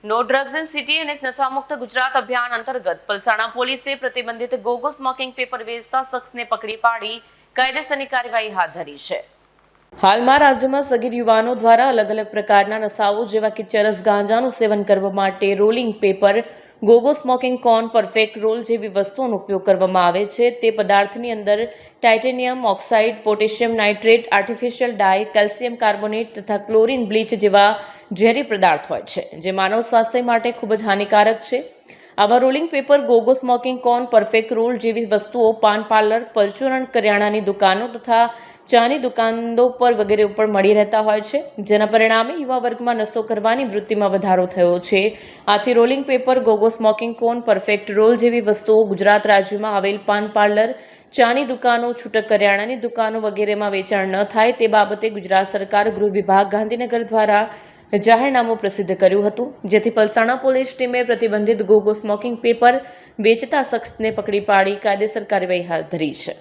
No drugs in city અને નશામુક્ત ગુજરાત અભિયાન અંતર્ગત પલસાણા પોલીસે પ્રતિબંધિત ગોગો સ્મોકિંગ પેપર વેચતા શખ્સને પકડી પાડી કાયદેસરની કાર્યવાહી હાથ ધરી છે। હાલમાં રાજ્યમાં સગીર યુવાનો દ્વારા અલગ અલગ પ્રકારના નશાઓ જેવા કે ચરસ ગાંજાનું સેવન કરવા માટે rolling paper, Gogo smoking cone, perfect roll જેવી વસ્તુઓનો ઉપયોગ કરવામાં આવે છે। તે પદાર્થની અંદર titanium oxide, potassium nitrate, artificial dye, calcium carbonate તથા ક્લોરીન બ્લીચ જેવા ઝેરી પદાર્થ હોય છે, જે માનવ સ્વાસ્થ્ય માટે ખૂબ જ હાનિકારક છે। આવા rolling paper, Gogo smoking cone, perfect roll જેવી વસ્તુઓ પાન પાર્લર, પરચુરણ, કરિયાણાની દુકાનો તથા ચાની દુકાનો પર વગેરે ઉપર મળી રહેતા હોય છે, જેના પરિણામે યુવા વર્ગમાં નશો કરવાની વૃત્તિમાં વધારો થયો છે। આથી rolling paper, Gogo smoking cone, perfect roll જેવી વસ્તુઓ ગુજરાત રાજ્યમાં આવેલ પાન પાર્લર, ચાની દુકાનો, છૂટક કરિયાણાની દુકાનો વગેરેમાં વેચાણ ન થાય તે બાબતે ગુજરાત સરકાર ગૃહ વિભાગ ગાંધીનગર દ્વારા જાહેરનામું પ્રસિદ્ધ કર્યું હતું, જેથી પલસાણા પોલીસ ટીમે પ્રતિબંધિત ગોગો સ્મોકિંગ પેપર વેચતા શખ્સને પકડી પાડી કાયદેસર કાર્યવાહી હાથ ધરી છે।